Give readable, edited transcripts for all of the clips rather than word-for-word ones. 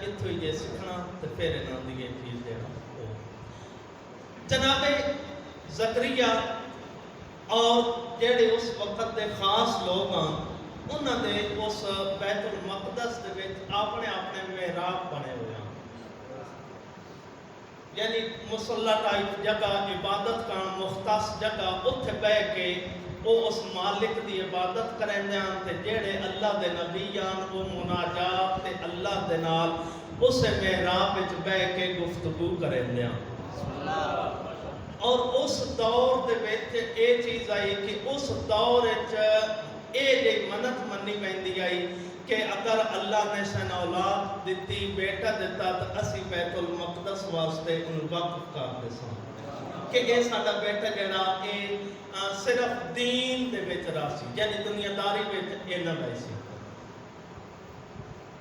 اتوں ہی جے سیکھنا تو پھر انہوں نے یہ چیز دینا ہو جناب زکریا اور جڑے اس وقت دے خاص لوگ ہیں انہوں نے اس بیت المقدس دے وچ اپنے اپنے محراب بنے ہوئے ہیں یعنی مصلی ٹائپ جگہ عبادت کا مختص جگہ اتھے بہ کے وہ اس مالک دی عبادت کریں دیاں تے جڑے اللہ دے نبیان وہ مناجات تے اللہ دے نال اسے محراب وچ بہ کے گفتگو کریں دیاں اور اس دور دے وچ اے چیز آئی کہ اس دور وچ اے جے منت منی پیندی آئی کہ اگر اللہ نے سن اولاد دیتی بیٹا دیتا تو اسی بیت المقدس واسطے ان وقف کر دے سن کہ اے ساڈا بیٹا جڑا اے صرف دین دے وچ راسی یعنی دنیا داری وچ اے نہ ویسی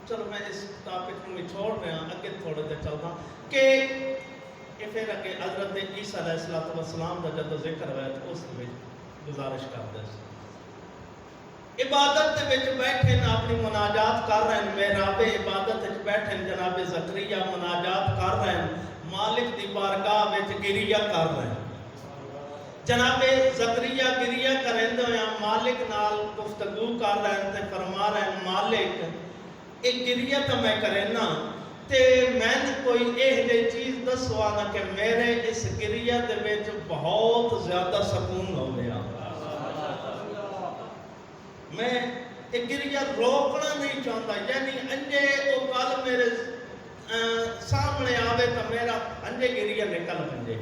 چلو میں اس ٹاپک کو چھوڑ رہا ہوں اگے تھوڑا جا چلتا کہ یہ پھر اگے حضرت عیسیٰ علیہ السلام کا جب ذکر ہوا تو اس میں گزارش کر دے عبادت دے وچ بیٹھے نا اپنی مناجات کر رہے ہیں محراب عبادت وچ بیٹھے جناب زکریا مناجات کر رہے ہیں مالک دی بارگاہ وچ گریہ کر رہے ہیں جناب زکریا گریہ کریں دے ہیں مالک نال گفتگو کر رہے ہیں تے فرما رہے ہیں مالک ایک گریہ تو میں کریں نا تے میں نے کوئی اے چیز دسوانا کہ میرے اس گریہ دے وچ بہت زیادہ سکون ہو گیا میں ایک گریہ روکنا نہیں چاہتا یعنی انجے او کل میرے سامنے آوے تو میرا انجے گریہ نکل بنجے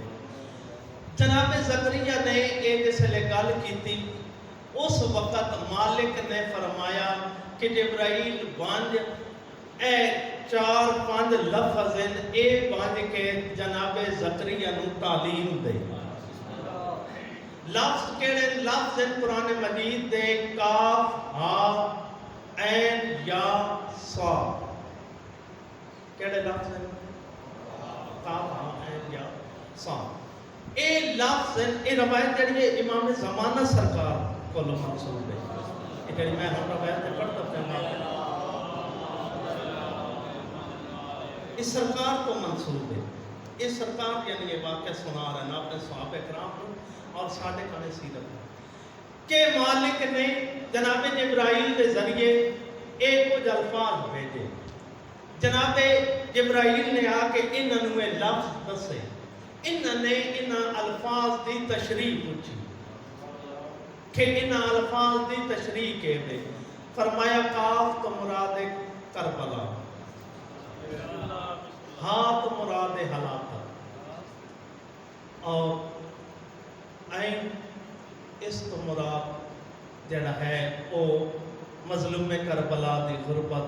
جناب زکریا نے ایک جسے لے گل کی تھی اس وقت مالک نے فرمایا کہ جبرائیل بانج اے 4-5 لفظ اے بانج کے جناب زکریا نو تعلیم دے لفظ کیڑے لفظ قرآن مجید دے کاف ہا عین یا صا کیڑے لفظ ہیں کاف ہا عین یا صا اے لفظ اے روایت جڑی امام زمانہ سرکار کو منسوب ہے یہ جڑی میں ہم روایت پڑھتا ہوں اس سرکار کو منسوب ہے اس سرکار یعنی یہ واقعہ سنا رہے ہیں اپنے صحابہ کرام کو اور ساڑھے کھانے سیرت کہ مالک نے جناب جبرائیل کے ذریعے ایک کچھ الفاظ بھیجے جناب جبرائیل نے آ کے انہوں لفظ دسے انہوں نے انہوں الفاظ دی تشریح پوچھی کہ انہوں الفاظ دی تشریح کے دے فرمایا کاف تو مراد کربلا ہاں تو مراد ہلاکت اور عین اس تو مراد جڑا ہے وہ مظلوم کربلا دی غربت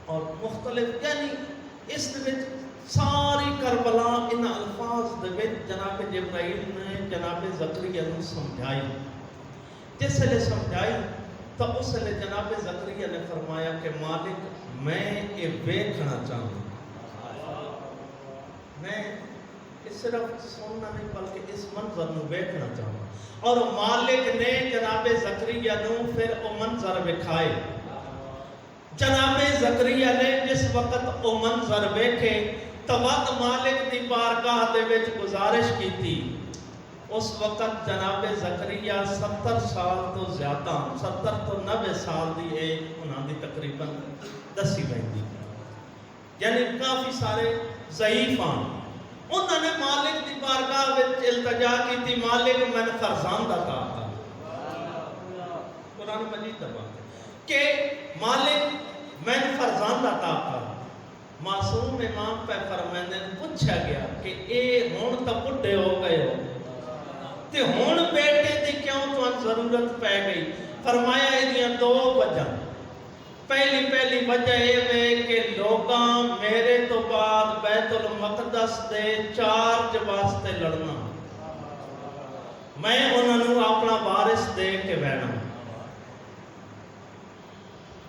اور مختلف یعنی اس ساری کربلا ان الفاظ دے جناب جبرائیل نے جناب زکریا نے سمجھائی جس لئے سمجھائی تو اس لئے جناب زکریا نے فرمایا کہ مالک میں یہ دیکھنا چاہوں میں صرف سننا نہیں بلکہ اس منظر نو بیٹھنا چاہوں اور مالک نے جناب زکریا نو پھر وہ منظر بکھائے جناب زکریا نے جس وقت وہ منظر بیٹھے تو وقت مالک دی بارگاہ دے وچ گزارش کی تھی اس وقت جناب زکریا 70 سال تو زیادہ 70 تو 90 سال دی ایج انہاں دی تقریباً دسی بہندی یعنی کافی سارے ضعیف ہیں انہوں نے مالک دی بارگاہ وچ التجا کی تھی مالک میں نے فرزند عطا کر قرآن مجید دا بات کہ مالک میں نے فرزند عطا کر معصوم امام پہ فرمائندے نے پوچھا گیا کہ اے ہون تا بڈھے ہو گئے ہو تے ہون بیٹے دی کیوں تو ضرورت پہ گئی فرمایا ایدیاں 2 وجہ پہلی وجہ یہ ہے کہ لوگاں میرے تو بعد بیت المقدس دے چارج واسطے لڑنا میں انہوں نے اپنا وارث دے کے بہنا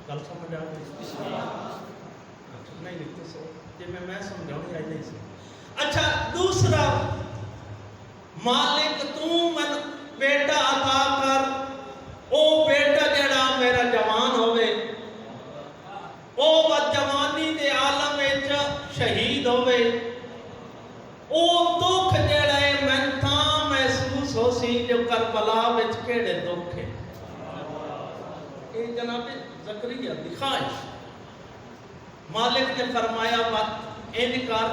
کل سمجھ آ گئی نہیں تو سو جی میں سمجھاؤں یا نہیں سمجھ اچھا دوسرا مالک تو من بیٹا عطا کر او بیٹا جڑا میرا جوان ہوئے او جوانی دے عالم او دکھ جڑا ہے میں تاں محسوس ہو سی جو کربلا وچ کیڑے دکھ ہے. اے جناب زکریا دی خواہش. مالک نے فرمایا مت این کر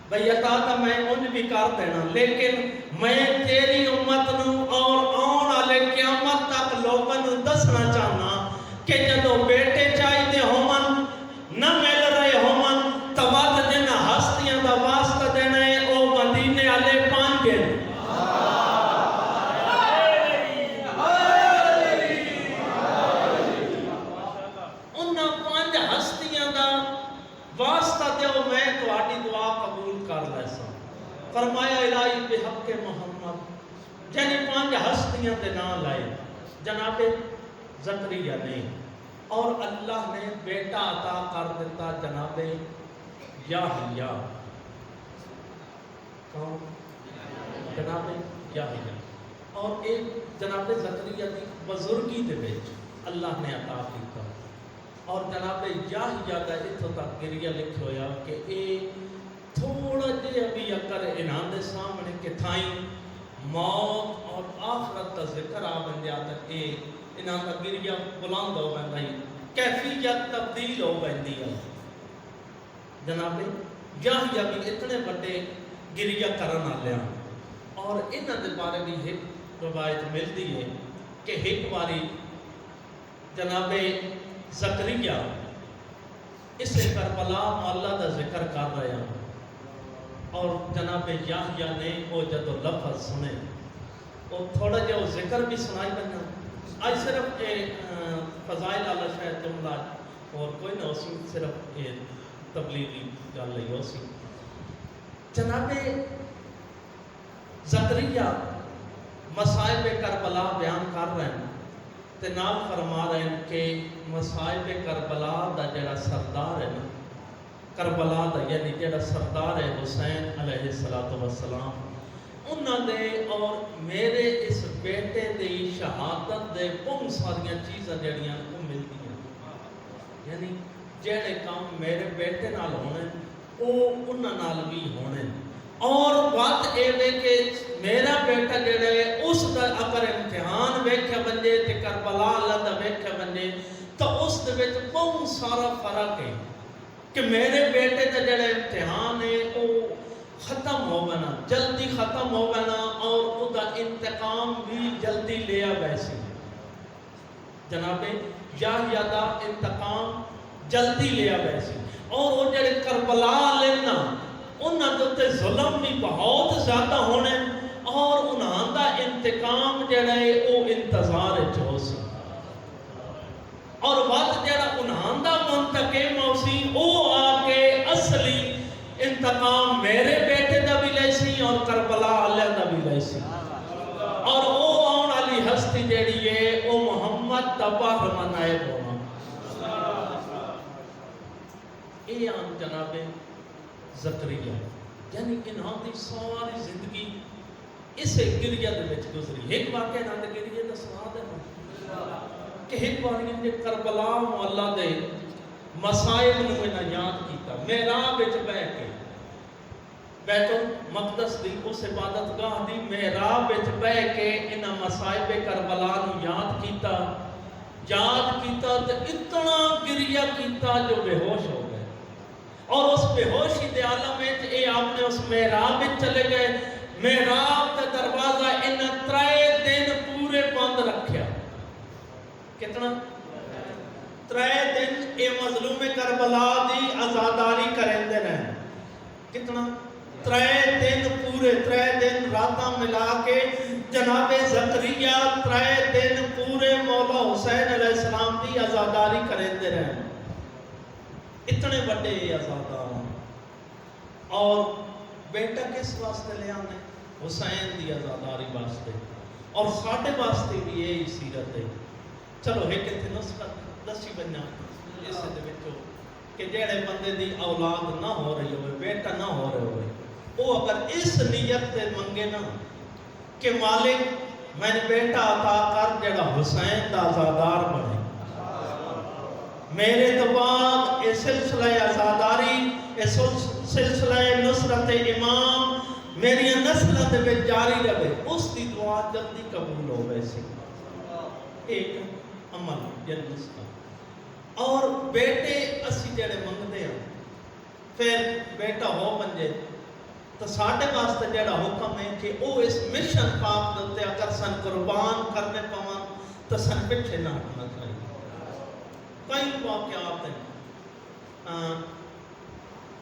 بھئی عطا تا میں انج بھی کر دینا، لیکن میں تیری امت نو اور آن والے قیامت تک لوگوں نو دسنا چاہنا کہ جدو بیٹے چاہیے ہومن نہ مل رہے ہومن تو ود جن ہستیاں دا واسطہ دینا ہے او مدینے والے 5 ہیں. انہاں 5 ہستیاں دا واسطہ دیو میں تہاڈی دعا قبول کر لیسا. فرمایا الہی بحق محمد یعنی 5 ہستیاں دے نام لائے جناب زکریا نے، اور اللہ نے بیٹا عطا کر دیتا جناب یحییٰ. کون؟ جناب یحییٰ. اور ایک جناب زکریا دی بزرگی دے وچ اللہ نے عطا کیتا. اور جناب یحییٰ دا اتھوں تک گریہ لکھ ہویا کہ اے تھوڑا جے ابھی اگر انہاں دے سامنے کہ تھائیں موت اور آخرت کا ذکر آ بن جاتا اے انہاں کا گریہ بلند ہو بن رہی، کیفیت تبدیل ہو بن دیا. جناب یحییٰ بھی اتنے بڑے گریہ کرنا لیا. اور انہاں دے بارے بھی ایک روایت ملتی ہے کہ ایک باری جناب زکریا اسے کربلا مولا دا ذکر کر رہے ہیں اور جناب یحییٰ نے وہ جدو لفظ سنے وہ تھوڑا جو ذکر بھی سنائی بنا. آج صرف فضائل اللہ شاید جملہ اور کوئی نہ اسی صرف تبلیغی گل نہیں اسی. جناب زکریا مصائب کربلا بیان کر رہے ہیں تے نال فرما رہے ہیں کہ مصائب کربلا دا جڑا سردار ہے نا کربلا دا یعنی جڑا سردار ہے حسین علیہ السلام انہاں دے اور میرے اس بیٹے دی شہادت دے بہت ساریاں چیزاں جڑیاں کو ملتی ہیں. یعنی جڑے کام میرے بیٹے نال ہونے او انہاں نال بھی ہونے. اور بات اے وے کہ میرا بیٹا جڑا ہے اس دا اگر امتحان ویکھیا بنجے تے کربلا اللہ دا ویکھیا بنجے تو اس دے وچ بہت سارا فرق ہے کہ میرے بیٹے دا جڑا امتحان ہے او ختم ہو گنا جلدی ختم ہو گنا اور او دا انتقام بھی جلدی لیا ویسے. جناب یحییٰ دا انتقام جلدی لیا ویسے. اور وہ جڑے کربلا لینا انہاں دے تے ظلم بھی بہت زیادہ ہونے اور انہاں دا انتقام جڑا ہے او انتظار چ سی. اور وقت جڑا انہاں دا منتقم ہو سی او آ کے اصلی انتقام میرے بیٹے دا بھی لے سی اور کربلا اللہ دا بھی لے سی. اور او آن والی ہستی جڑی ہے او محمد دا باہر نائب ہونا. اے آن جناب زکریا یعنی انہاں دی ساری زندگی اسے گریہ دے وچ گزری. ایک واقعہ انہاں دے گریہ دا سنا دے کہ ایک بار انہیں کربلا مولا دے مسائب نو انہاں یاد کیتا. محراب وچ بیٹھ کے بیت المقدس دی اس عبادت گاہ دی محراب وچ بیٹھ کے انہاں مسائب کربلا نو یاد کیتا تے اتنا گریہ کیتا جو بے ہوش ہو گئے. اور اس بے ہوشی دے عالم وچ اے آپ نے اس محراب وچ چلے گئے. محراب تے دروازہ انہاں 3 دن پورے بند رکھیا. کتنا 3 دن اے مظلوم کربلا دی عزاداری کرندے رہے. کتنا 3 دن پورے 3 دن راتاں ملا کے جناب زکریا 3 دن پورے مولا حسین علیہ السلام دی عزاداری کرندے رہے. اتنے بڑے عزادار اور بیٹا کس واسطے لے آنے حسین دی عزاداری واسطے. اور ساڈے واسطے بھی یہی سیرت ہے. چلو ایک اتنے نسخت دسی بننا اس دے وچوں کہ جڑے بندے دی اولاد نہ ہو رہی ہوئے بیٹا نہ ہو رہے ہوئے وہ اگر اس نیت تے منگے نا کہ مالک میں نے بیٹا عطا کر جڑا حسین دا عزادار بنے. میرے تو بعد اے سلسلہ عزاداری اے سلسلہ نصرت امام میری نسلوں دے وچ جاری رہے، اس دی دعا جلدی قبول ہو ویسی ایک عمل جنس کا۔ اور بیٹے اسی جڑے منگتے ہیں پھر بیٹا ہو بنجے تو ساڈے واسطے جڑا حکم ہے کہ وہ اس مشن پاک دے اگر سن قربان کرنے پاون تو سن پیچھے نہ ہٹنا چاہیے۔ کئی واقعات ہیں،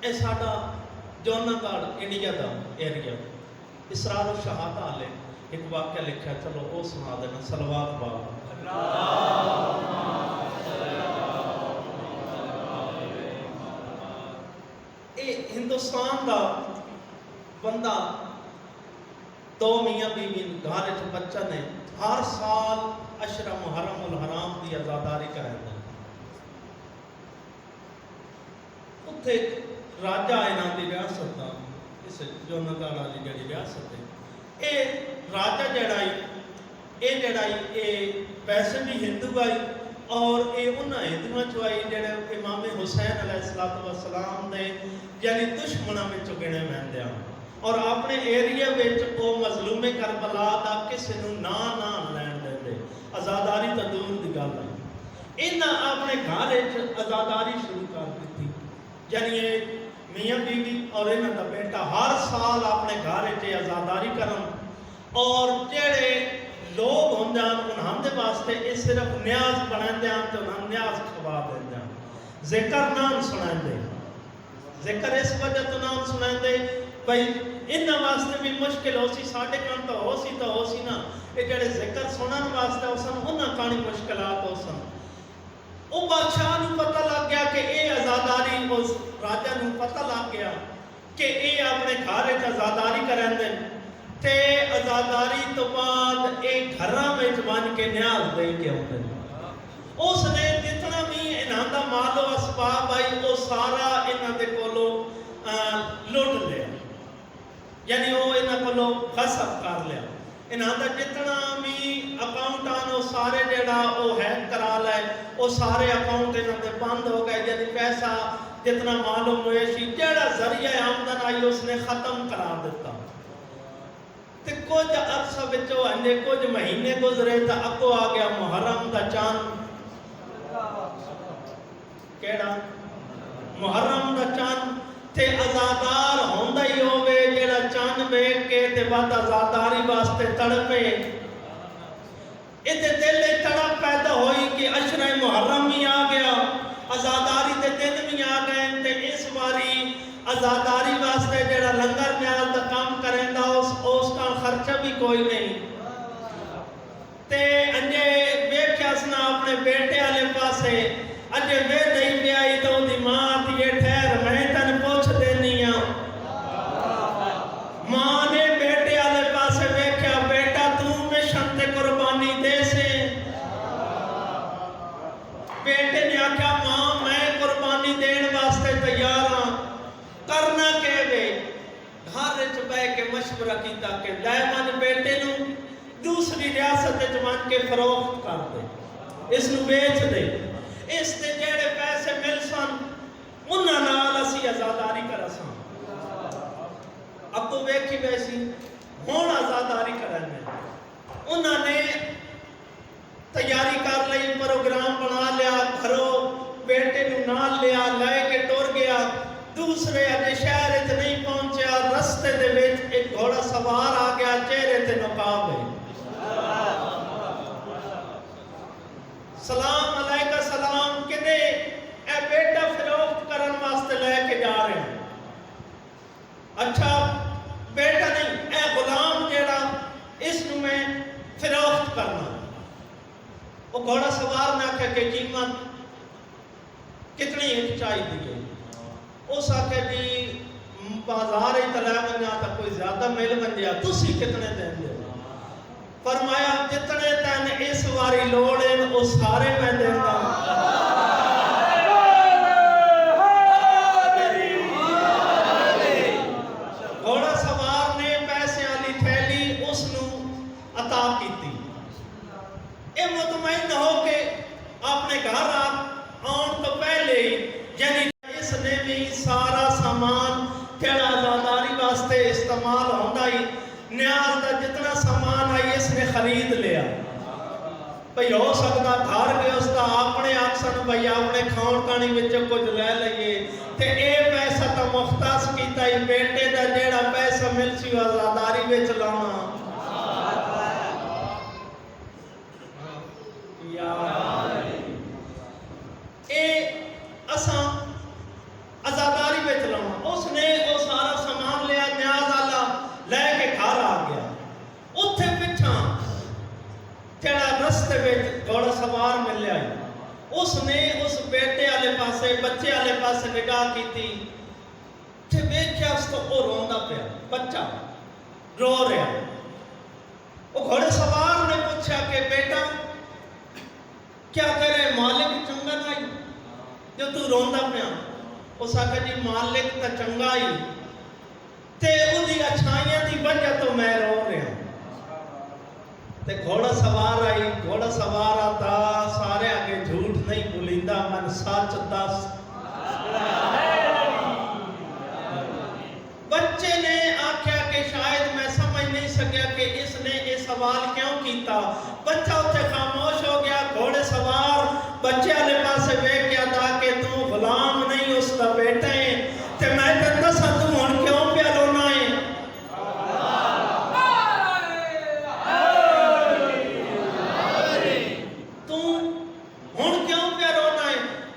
اے ساڈا جوناگڑھ انڈیا دا ایریا اسرار و شہادہ والے ایک واقعہ لکھا، چلو وہ سنا دینا۔ صلوات پاک اے ہندوستان دا بندہ، دو میاں بیوی گھر وچ بچہ نے، ہر سال عشرہ محرم الحرام دی عزاداری کرائے۔ اتھے راجہ انہاں دی ریاست دا، اس جوناگڑھ والی جڑی ریاست ہے، اے راجہ جڑائی اے پیسے بھی ہندو آئی اور اے انہاں ہندوؤں چوں آئی جڑے امام حسین علیہ السلام دے یعنی دشمناں وچوں گنے ویندے ہیں، اور اپنے ایریا وچ او مظلوم کربلا دا کسے نوں نہ لین دیندے، آزاداری تو دور دی گل ہے۔ انہاں اپنے گھر وچ آزاداری شروع کر دتی، یعنی میاں بیوی اور انہاں دا بیٹا ہر سال اپنے گھر وچ آزاداری کرن، اور جڑے لوگ ہوں جان انہاں دے واسطے یہ صرف نیاز بنائیں ہیں تو انہاں نیاز کھوا دیں ہیں، ذکر نام سنائیں دے، ذکر اس وجہ تو نام سنائیں دے بھئی انہاں واسطے بھی مشکل ہو سی، ساڑھے کان تو ہو سی نا، یہ جڑے ذکر سنن واسطے ہو سن انہاں کانی مشکلات ہو سن۔ او بادشاہ نو پتہ لگ گیا کہ اے آزاداری، اس راجہ نو پتہ لگ گیا کہ اے اپنے گھر وچ آزاداری کریں دے، تے آزاداری تو بعد ایک گھراں وچ بن کے نیاز دے کے آتے ہیں۔ اس نے جتنا بھی انہاں دا مال و اسباب آئی وہ سارا انہاں دے کولو لوٹ لیا، یعنی وہ انہاں کولو غصب کر لیا، انہاں دا جتنا بھی اکاؤنٹ آن وہ سارے جڑا وہ ہیک کرا لائے، وہ سارے اکاؤنٹ انہاں دے بند ہو گئے، یعنی پیسہ جتنا معلوم مویشی جڑا ذریعہ آمدن آئی اس نے ختم کرا دیتا۔ تے کچھ عرصہ بچو انجے کچھ مہینے گزرے تا اکو آ گیا محرم دا چاند، کیڑا محرم دا چاند، تے ازادار ہوندہ ہی ہوئے جیڑا چاند بیک کے تے بعد ازاداری واسطے تڑپے، ادھے دل تڑپ پیدا ہوئی کہ عشرہ محرم ہی آ گیا، ازاداری تے دن بھی آ گئے، تے اس باری ازاداری واسطے جیڑا لنگر نیاز دا کام کریں دا اس کا خرچہ بھی کوئی نہیں، تے انجے بیکھیا سنا اپنے بیٹے آلے پاسے، اجے وے نہیں بھی آئی تو دی ماں تیے ٹھہر میں تن پوچھ دینی ہوں۔ ماں نے بیٹے آلے پاسے بیکھیا، بیٹا تو مشن تے قربانی دے سے؟ بیٹے نے آکھا ماں میں قربانی دین واسطے تیار ہوں، کرنا کہ وے گھر وچ بیٹھ کے مشورہ کیتا کہ دائمان بیٹے نوں دوسری ریاست وچ مان کے فروخت کر دے، اس نوں بیچ دے، اس تے جڑے پیسے مل سن انہاں نال اسی آزاداری کرساں۔ اب تو ویکھی ویسی ہن آزاداری کرنے، انہاں نے تیاری کر لئی، پروگرام بنا لیا، گھروں بیٹے نوں نال لیا، لے کے ٹر گیا، دوسرے اجے شہر وچ نہیں پہنچیا، رستے دے وچ ایک گھوڑا سوار آ گیا، چہرے تے نقاب ہے، سلام علیکہ سلام کدے، اے بیٹا فروخت کرن واسطے لے کے جا رہے ہیں۔ اچھا بیٹا نہیں، اے غلام جیڑا اس نو میں فروخت کرنا۔ وہ گھوڑا سوار نے آکھا کہ قیمت کتنی ایک چاہی دیئے، اس آکھا جی بازار ہی تلے بنیا تا کوئی زیادہ مل بن جیا، تسی کتنے دیں دے؟ فرمایا جتنے تین اس واری لوڑیں وہ سارے میں دیتا گھوڑا سوار نے پیسے آلی تھیلی اس نو عطا کی تھی، اے مطمئن ہو کے اپنے گھر آن تو پہلے ہی، یعنی اس نے بھی سارا سامان تیڑا آزاداری واسطے استعمال ہوتا ہی نیاز کا جتنا سامان آئی اس نے خرید لیا بھئی ہو سکتا گھر گئے اس کا اپنے آکسن بھئی اپنے کھاؤن کانی وچ کچھ لے لئیے تے اے پیسہ تا مختص کیتا ہی بیٹے دا جیڑا پیسہ مل سی آزاداری وچ لانا اے اساں آزاداری وچ لانا اس نے وہ سارا سامان لیا نیاز والا لے کے گھر آ گیا اتھے پچھاں جڑا رستے وچ گھوڑا سوار ملیا اس نے اس بیٹے والے پاسے بچے والے پاسے نگاہ کیتی تے ویکھیا اس تو او روندا پیا بچہ رو رہا وہ گھوڑے سوار نے پوچھا کہ بیٹا کیا تیرے مالک چنگا نہیں جو تو روندا پیا اس آکھا جی مالک تا چنگا ہی تے او دی اچھائیاں دی وجہ تو میں رو رہا تے گھوڑا سوار آئی گھوڑا سوار آتا سارے آگے جھوٹ نہیں بولیندہ من سچ دس بچے نے آکھیا کہ شاید میں سمجھ نہیں سکیا کہ اس نے یہ سوال کیوں کیتا بچہ اتھے خاموش ہو گیا گھوڑے سوار بچے والے پاسے بیٹھ گیا تھا کہ تو غلام نہیں اس کا بیٹا ہے تے میں تے دساں تو ہن کیوں پیا رونا ہے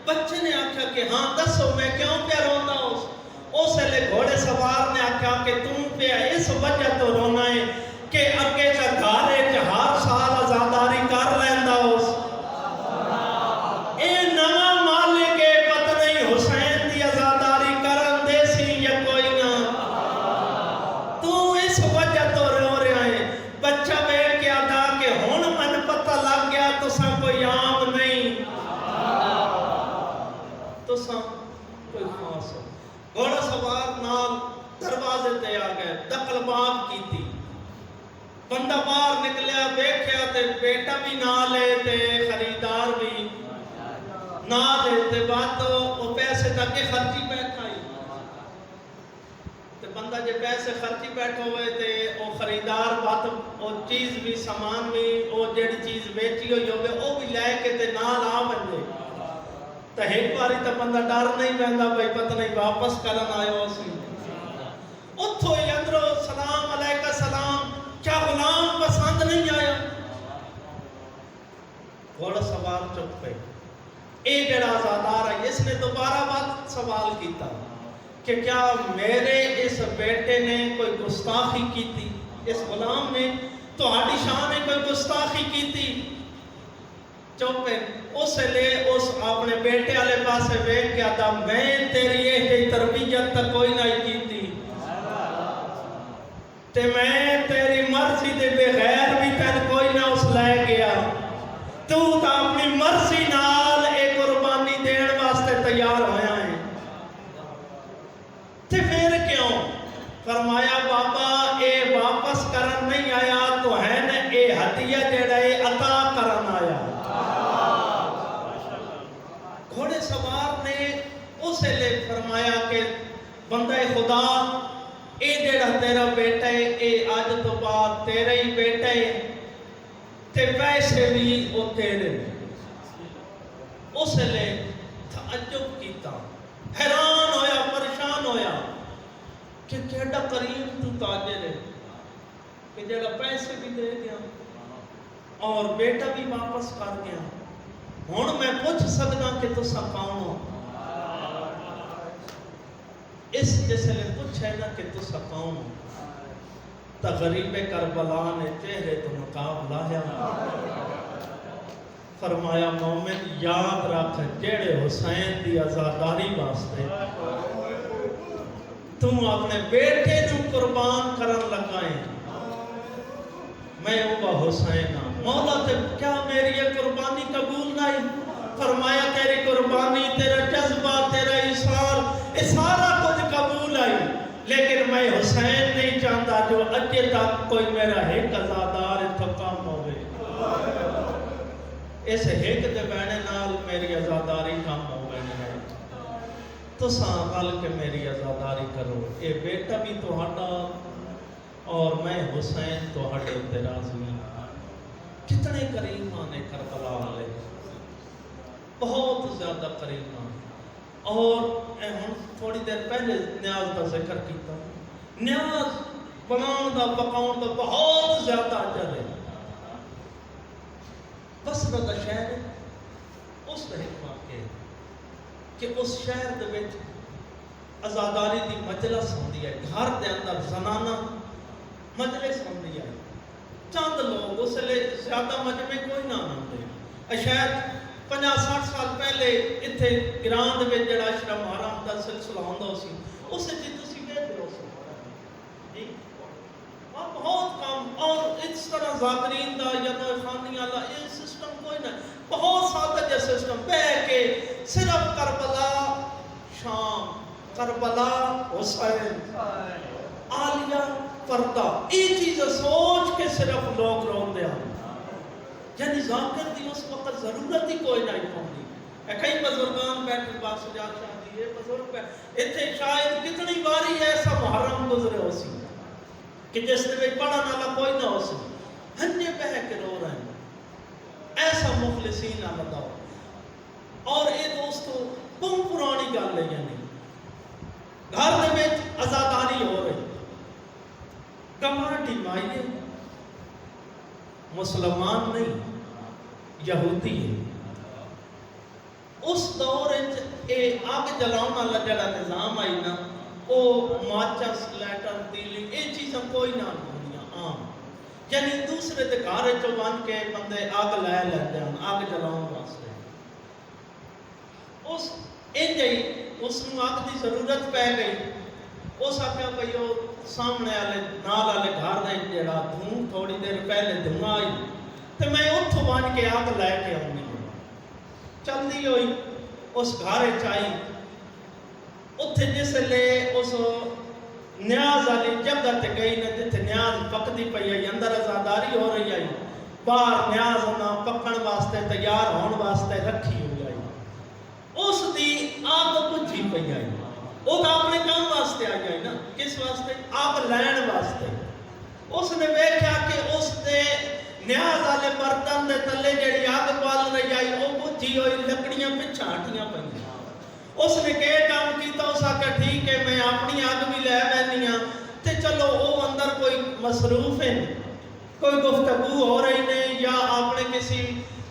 بچے نے آکھا کہ ہاں دسو میں کیوں پہ رونا اس لئے گھوڑے سوار نے آکھا کہ تم پہ اس وجہ تو رونا ہے کہ اگے کا گھارے ہر سال آزاداری کر لیندہ اس اے نوا مالک پتہ نہیں حسین دی آزاداری کرن دے سی یا کوئی نہ تو اس وجہ تو رو رہا ہے بچہ بیٹھ کے آدھا کہ ہون من پتہ لگ گیا تو سب کوئی عام نہیں تو ساں کوئی خاص ہو گھوڑا سوار نال دروازے تے آ گئے دقل باب کی تھی بندہ باہر نکلیا بیکھیا تے بیٹا بھی نہ لے تے خریدار بھی نہ لے تے بات تو وہ پیسے تک کے خرچی بیٹھا ہی تے بندہ جے پیسے خرچی بیٹھا ہوئے تے وہ خریدار بات وہ چیز بھی سامان بھی وہ جیڑی چیز بیچی ہوئی ہوگی وہ بھی لے کے تے نال آ بندے تو ایک باری تو بندہ ڈر نہیں بہندا بھائی پتہ نہیں واپس کرن آئے ہو سی اتھو ہی اندرو سلام علیکہ سلام کیا غلام پسند نہیں آیا گھوڑا سوار چپ پہ اے جڑا آزادار ہے اس نے دوبارہ بات سوال کیتا کہ کیا میرے اس بیٹے نے کوئی گستاخی کی تھی اس غلام نے تو ہاڑی شاہ نے کوئی گستاخی کی تھی چوپے اس لے اس اپنے بیٹے والے پاسے بیٹھ گیا تھا میں تیری یہ تربیت تک کوئی نہیں کی تھی تے میں تیری مرضی دے بغیر بھی تین کوئی نہ اس لے گیا تو تا اپنی مرضی نال ایک قربانی دین واسطے تیار ہویا ہے تے پھر کیوں فرمایا بابا اے واپس کرن نہیں آیا تو ہے نا اے ہدیہ جڑا اے عطا کرن آیا گھوڑے سوار نے اسے لے فرمایا کہ بندہ خدا اے جڑا تیرا بیٹا ہے اے آج تو بعد تیرا ہی بیٹا ہے تے پیسے بھی وہ تیرے اسے لے تعجب کیتا حیران ہویا پریشان ہویا کہ کیڑا قریب تو تاجر ہے کہ جڑا پیسے بھی دے گیا اور بیٹا بھی واپس کر گیا ہون میں پوچھ سکنا کہ تو سا کون ہو اس جیسے لے پوچھے نا کہ تو سا کون ہو تا غریب کربلا نے چہرے تو مقابلہ ہے فرمایا مومن یاد رکھ جیڑے حسین دی آزاداری واسطے تم اپنے بیٹے نو قربان کرن لگائیں میں وہ حسین ہوں مولا تے کیا میری یہ قربانی قبول نہیں فرمایا تیری قربانی تیرا جذبہ تیرا اصرار یہ سارا کچھ قبول ہے لیکن میں حسین نہیں چاہتا جو اجے تک کوئی میرا ایک ازادار اتھا کام ہوئے اس ایک دے بہنے نال میری ازاداری کام ہوئے نہیں تو ساں غل کے میری ازاداری کرو اے بیٹا بھی تو ہٹا اور میں حسین تو ہٹے تے راضی ہوں. کتنے کریم نے کربلا والے، بہت زیادہ کریم. اور ہن تھوڑی دیر پہلے نیاز کا ذکر کیتا، نیاز بناؤ دا پکاؤ دا بہت زیادہ اجر ہے. بصرہ دا شہر اس دا ایک واقعہ ہے کہ اس شہر دے وچ عزاداری دی مجلس ہوندی ہے، گھر دے اندر زنانہ مجلس ہوندی ہے، چند لوگ، اس لیے زیادہ مجمع کوئی نہ ہوندے. شاید 50-60 سال پہلے اتنے گران دے وچ جڑا اشرا محرم دا سلسلہ ہوندا سی، اس وچ تسی ویکھ لو جی بہت کم. اور اس طرح ذاکرین دا یا خانی والا یہ سسٹم کوئی نہ، بہت سادہ جا سسٹم بہ کے صرف کربلا شام، کربلا حسین، عالیہ پردہ، یہ چیز سوچ کے صرف لوگ روندے ہیں. یعنی ذاکر دی اس وقت ضرورت ہی کوئی نہیں پاؤں. کئی بزرگان بیٹھے با سجاد شاہ دی یہ بزرگ بیٹھے اتنے، شاید کتنی باری ایسا محرم گزرے ہو سی کہ جس نے پڑھا نالا کوئی نہ ہو سی، ہنجے بہ کے رو رہے ہیں. ایسا مخلصین آمدہ ہو. اور یہ دوستو بہت پرانی گل ہے، یعنی گھر دے وچ عزاداری ہو رہی، گماٹی مائیے مسلمان نہیں یہودی ہے. اس دور اگ جلاؤ والا جڑا نظام آئی نا، وہ ماچس لیٹر تیلی یہ چیزاں کوئی نہ ہوندیاں عام. یعنی دوسرے دے گھر چوں بن کے بندے اگ لے لیندے ہیں اگ جلاؤ واسطے. اس انجئی اس نوں اگ دی ضرورت پہ گئی. اس آخیا بھائی وہ سامنے والے نال والے گھر دے جڑا دھوں تھوڑی دیر پہلے دھواں آئی تو میں اتوں بن کے اگ لے کے آؤں. چلتی ہوئی اس گھر چائی اتنے جس لے اس نیاز والی جگہ تے گئی نہ جتنے نیاز پکتی پئی آئی، اندر عزاداری ہو رہی آئی، باہر نیاز نہ پکن واسطے تیار ہون واسطے رکھی ہوئی آئی. اس دی آگ بجھی پئی آئی، وہ تو اپنے کام واسطے آئی آئی نا، کس واسطے؟ آگ لین واسطے. اس نے ویکھیا کہ اس دے نیاز والے برتن دے تلے جڑی آگ بال رہی آئی وہ بجھی ہوئی لکڑیاں پچھا ہٹیاں پئی. اس نے کہ کام کیتا، اس آکھیا ٹھیک ہے میں اپنی آگ بھی لے بینی ہاں تے چلو وہ اندر کوئی مصروف ہیں، کوئی گفتگو ہو رہی نہیں یا اپنے کسی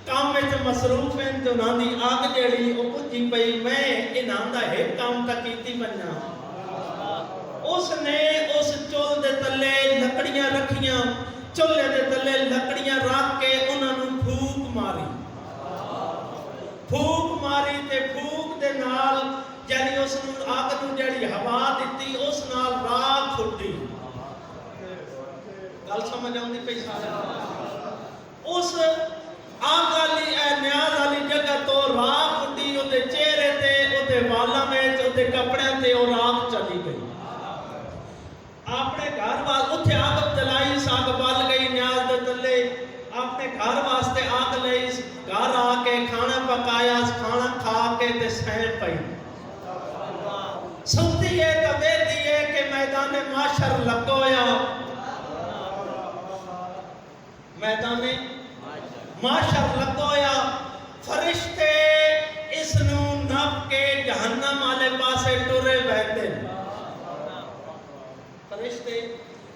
کام میں مصروف ہیں تو انہاں دی آگ جڑی وہ بجھی پئی، میں انہاں دا ایک کام تا کیتی بننا. اس نے اس چول دے تلے لکڑیاں رکھیاں، چولے دے تلے لکڑیاں رکھ کے انہاں نوں پھوک ماری. پھوک ماری تے پھوک دے نال یعنی اس نوں آگ نوں جڑی ہوا دتی اس نال راکھ اٹھی. گل سمجھ آؤندی پئی سارے؟ اس آگ والی نیاز والی جگہ تو راکھ اٹھی، اودے چہرے تے اودے والاں وچ اودے کپڑیاں تے وہ راکھ چلی گئی. اپنے گھر واسطے اتنے آگ جلائی، آگ بل گئی نیاز دے تلے، اپنے گھر واسطے آگ لئی، گھر آ کے کھانا پکایا، کھانا کھا کے تے سین پئی. سنتی ہے تو ویدی ہے کہ میدان معاشر لگویا، میدان معاشر لگویا. فرشتے اس نوں نپ کے جہنم والے پاسے ٹرے بیٹھے. فرشتے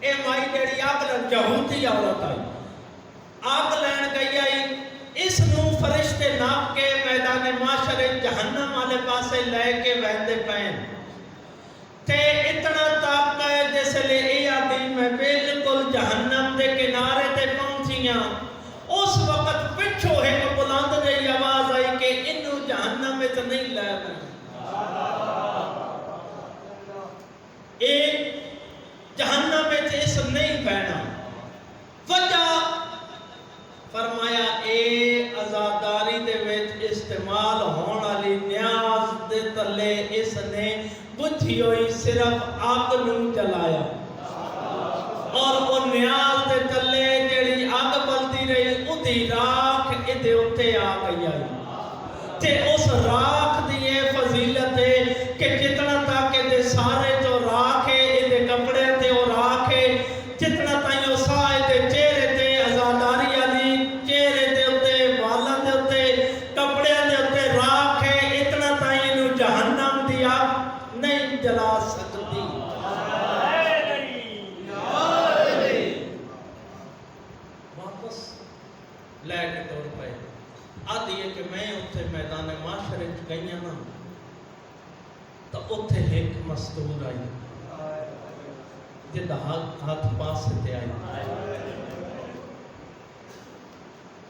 اے مائی جڑی آگ لین یہودی عورت آئی، آگ لین گئی آئی، اس نوں فرشتے ناپ کے میدان معاشر جہنم والے پاسے لے کے بہندے پین. تے اتنا تک جس لے اے آدھی میں بالکل جہنم دے کنارے تے پہنچیاں. اس وقت پچھو ایک بلند جئی آواز آئی کہ انہوں جہنم میں تو نہیں لے گئے. اے جہنم میں اس نہیں بہنا. وجہ فرمایا اے عزاداری دے وچ استعمال ہون والی نیاز دے تلے اس نے بجھی ہوئی صرف آگ نوں جلایا، اور وہ نیاز دے تلے جڑی آگ بلدی رہی اودی راکھ ادھے اتنے آ گئی آئی. تے اس راکھ دی یہ فضیلت ہے کہ جتنا تک ادھے سارے جو راکھ ہے ادھے کپڑے تے وہ راکھ ہے، جتنا گئی نا تو اتنے ایک مستور آئی جہاں ہاتھ پاس تے آئی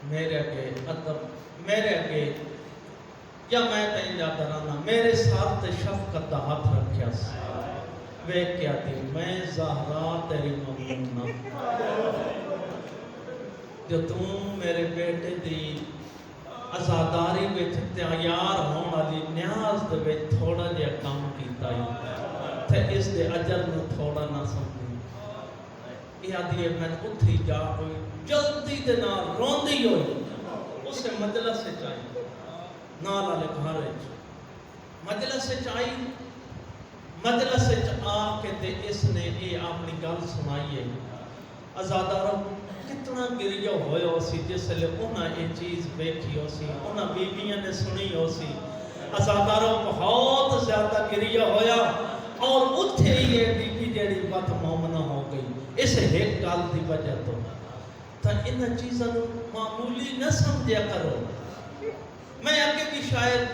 میرے اگے ادب میرے اگے یا میں تین جا کرانا میرے ساتھ تے شفقت دا ہاتھ رکھیا سی ویکھ کے آتی میں زہرا تیری ممنونہ جو تم میرے بیٹے دی آزاداری وچ تیار ہون والی نیاز دے وچ تھوڑا جہا کام کیتا ہی تے اس دے اجر نو تھوڑا نہ سمجھی یہ آدھی ہے میں اتھی جا کوئی جلدی دے نال روندی ہوئی اسے مجلس سے چاہیے نال والے گھر مجلس سے چاہیے مجلس سے آ کے تے اس نے یہ اپنی گل سنائی ہے آزاداروں کتنا گریہ ہوئے ہو سی جس لئے انہاں یہ چیز بیکھی ہو سی انہاں بیبیاں نے سنی ہو سی آزاداروں بہت زیادہ گریہ ہویا اور اتھے ہی یہ بیبی جیڑی بات مومنہ ہو گئی اس ایک گل دی وجہ تو انہاں چیزاں معمولی نہ سمجھیا کرو میں آگے بھی شاید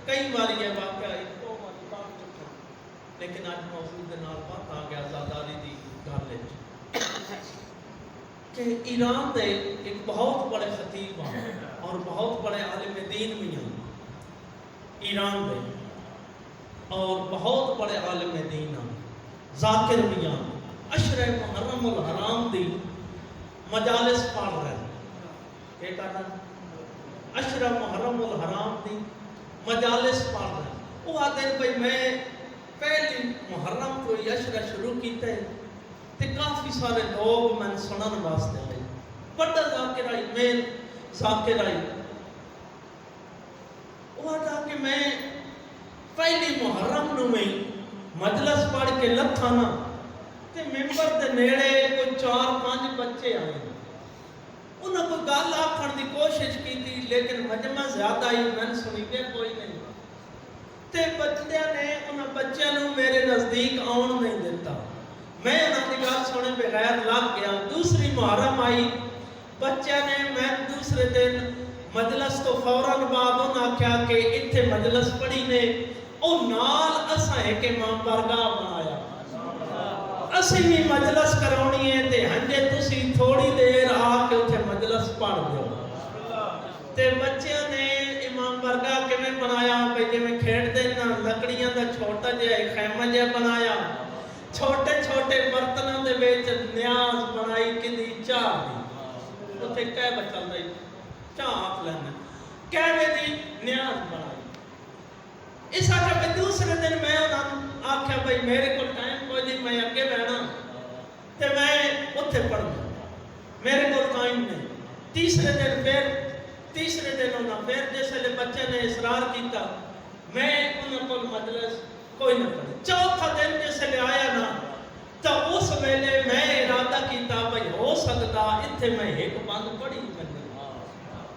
کئی بار یہ واقعہ لیکن آج موضوع دے نال بات آ گیا آزاداری دی گل کہ ایران دے ایک بہت بڑے خطیب ہیں اور بہت بڑے عالم دین بھی ہیں ایران دے اور بہت بڑے عالم دین ہیں ذاکر بھی ہیں عشر محرم الحرام دی مجالس پڑھ رہے ہیں کیا کہنا عشر محرم الحرام دی مجالس پڑھ رہے ہیں وہ آتے ہیں بھئی میں پہلی محرم کو عشرہ شروع کیتے ہیں تے کافی سارے لوگ میں سنن واسطے آئے بڑا ذاکر آئی میل ذاکر آئی وہ آتا کہ میں پہلی محرم نو میں مجلس پڑھ کے لکھانا تے ممبر دے نیڑے کوئی 4-5 بچے آئے انہوں کو گل آکھن دی کوشش کی تھی لیکن مجمع زیادہ ہی میں سنی دے کوئی نہیں تے بچیاں نے انہوں بچیاں نو میرے نزدیک آن نہیں دیتا میں انہوں نے گل سنے بغیر لگ گیا دوسری محرم آئی بچیاں نے میں دوسرے دن مجلس تو فوراً بعد انہوں نے کہا کہ اتھے مجلس پڑھی نے اور نال اساں ایک امام برگاہ بنایا اسی بھی مجلس کرونی ہے تے ہنجے تسی تھوڑی دیر آ کے اتھے مجلس پڑھ دو تے بچیاں نے امام برگاہ کے میں بنایا بھئی جے میں کھیڑ دینا لکڑیاں دا چھوٹا جے خیمہ جے بنایا چھوٹے چھوٹے برتنوں دے بیچ نیاز بنائی کدی چاہ دی تو پھر کہہ بچل رہی چاہ آپ لینا کہہ میں دی نیاز بنائی اس آقا پہ دوسرے دن میں آکھیا بھئی میرے کو ٹائم کوئی نہیں میں اگے بہنا تے میں اتھے پڑھنا میرے کو ٹائم نہیں تیسرے دن انہوں پھر جیسے لے بچے نے اصرار کیتا میں انہوں کو مجلس کوئی نہ پڑھے چوتھا دن جیسے لے آیا نا تو اس ویلے میں ارادہ کیتا بھئی ہو سکتا اتھے میں ایک بند پڑھی کرنے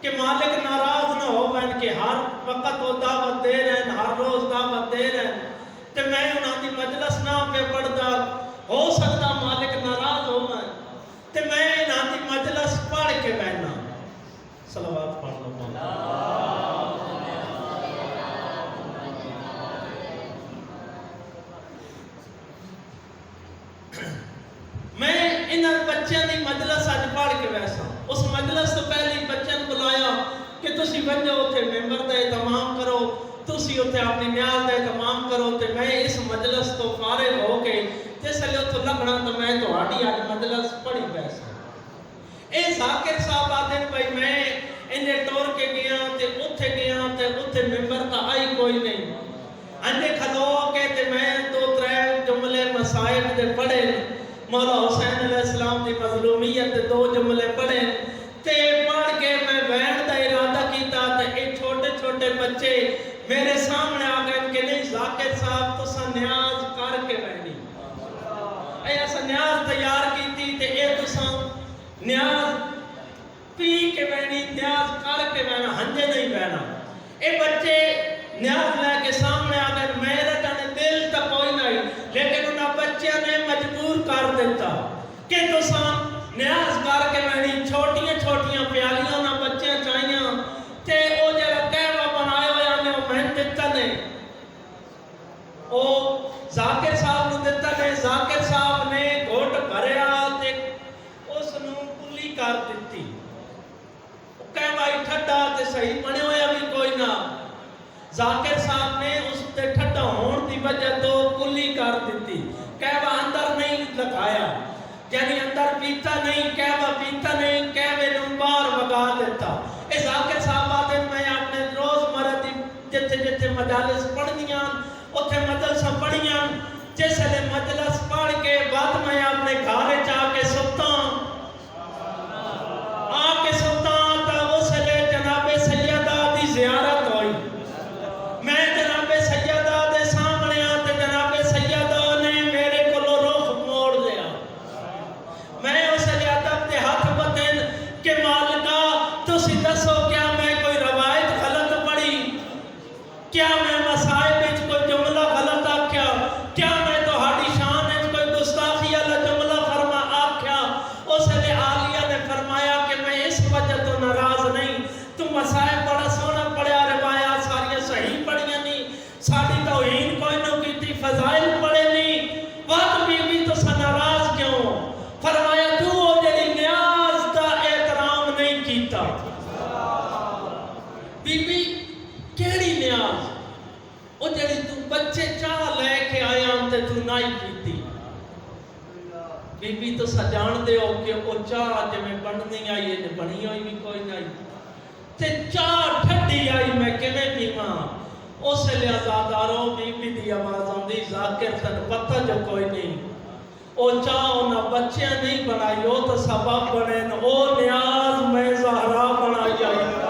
کہ مالک ناراض نہ ہو بہن کہ ہر وقت وہ دعوت دے رہے ہیں ہر روز دعوت دے رہے ہیں تو میں انہوں نے مجلس نہ پہ پڑھتا ہو سکتا مالک ناراض ہو تو میں انہوں نے مجلس پڑھ کے بہنا صلوات پڑھ لو میں انہوں بچیاں دی مجلس آج پڑھ کے ویسا اس مجلس تو پہلے بچیاں بلایا کہ تسی بنجو اتھے ممبر دے تمام کرو تسی اتھے اپنی نیاز دے تمام کرو تے میں اس مجلس تو فارغ ہو کے جیسے لے اتھے لگنا تو میں تو آٹی آج مجلس پڑھی ویسا اے ذاکر صاحب آدھے بھائی میں انہیں ٹور کے گیا تے اتھے ممبر تا آئی کوئی نہیں انہیں کھلو کے تے میں 2-3 جملے مسائل دے پڑھے مولا حسین علیہ السلام دی مظلومیت 2 جملے پڑھے تے پڑھ کے میں بیٹھ دا ارادہ کیتا تے ایک چھوٹے چھوٹے بچے میرے سامنے آ گئے کہ نہیں ذاکر صاحب تو سا نیاز کر کے بہنی ایسا نیاز تیار کی تھی تے اے تو سا نیاز پی کے بہنی نیاز کر کے بہنا ہنجے نہیں بہنا اے بچے نیاز لے کے سامنے آ گئے میرے کہنے دل تا کوئی نہیں لیکن انہاں بچیاں نے مجبور کر دیتا کہ تو سام نیاز کر کے بہنی چھوٹیاں چھوٹیاں پیالیاں نہ بچیاں چاہیاں تے او جڑا کہوا بنائے ہویا نے او میں دیتا ذاکر صاحب نے اس تے ٹھڈا ہون دی وجہ تو کلی کر دیتی، کہوا اندر نہیں لگایا، یعنی اندر پیتا نہیں، کہوا پیتا نہیں، کہوے نمبار وگا دیتا۔ اے ذاکر صاحب آدھے میں اپنے روز مرد جتھے جتھے مجالس پڑھنیاں اتھے مجلساں پڑھیاں، جس لئے مجلس پڑھ کے بعد میں اپنے گھارے جا کے ستا تا اس لئے جناب سیدہ دی زیارت ہوئی۔ میں جناب سیدہ دے سامنے آتے جناب سیدہ نے میرے کو رخ موڑ لیا، میں اس لئے ادب دے ہاتھ بتن کہ مالکہ تسی دسو کیا میں کوئی روایت غلط پڑھی، کیا میں مسائب وچ کوئی جملہ غلط آکھیا، کیا میں تو ہاڑی شان وچ کوئی گستاخی والا جملہ فرما آکھیا؟ اس لئے عالیہ نے فرمایا کہ میں اس وجہ تو ناراض نہیں، تم مسائب بڑا سونا پڑھیا، روایات ساری صحیح پڑھیا نہیں، ساری توہین کوئی نہ کیتی، فضائل پڑھے نہیں، وقت بی بی تو سا ناراض کیوں؟ فرمایا تو وہ جڑی نیاز دا احترام نہیں کیتا۔ بی بی کیڑی نیاز؟ وہ جڑی تو بچے چاہ لے کے آیا تے تو نہیں پیتی۔ بی بی تو سجان دے ہو کہ وہ چاہ جے میں بڑھنی آئی ہے بڑھنی ہوئی بھی کوئی نہیں، تے چاہ ٹھڈی آئی میں کہ میں پیماں۔ اس لئے آزاداروں بی بی دی آواز آندی ذاکر تن پتہ جو کوئی نہیں، او چاہ انہاں بچیاں نہیں بنائی، او تو سبب بنیں، او نیاز میں زہرا بنائی آئی۔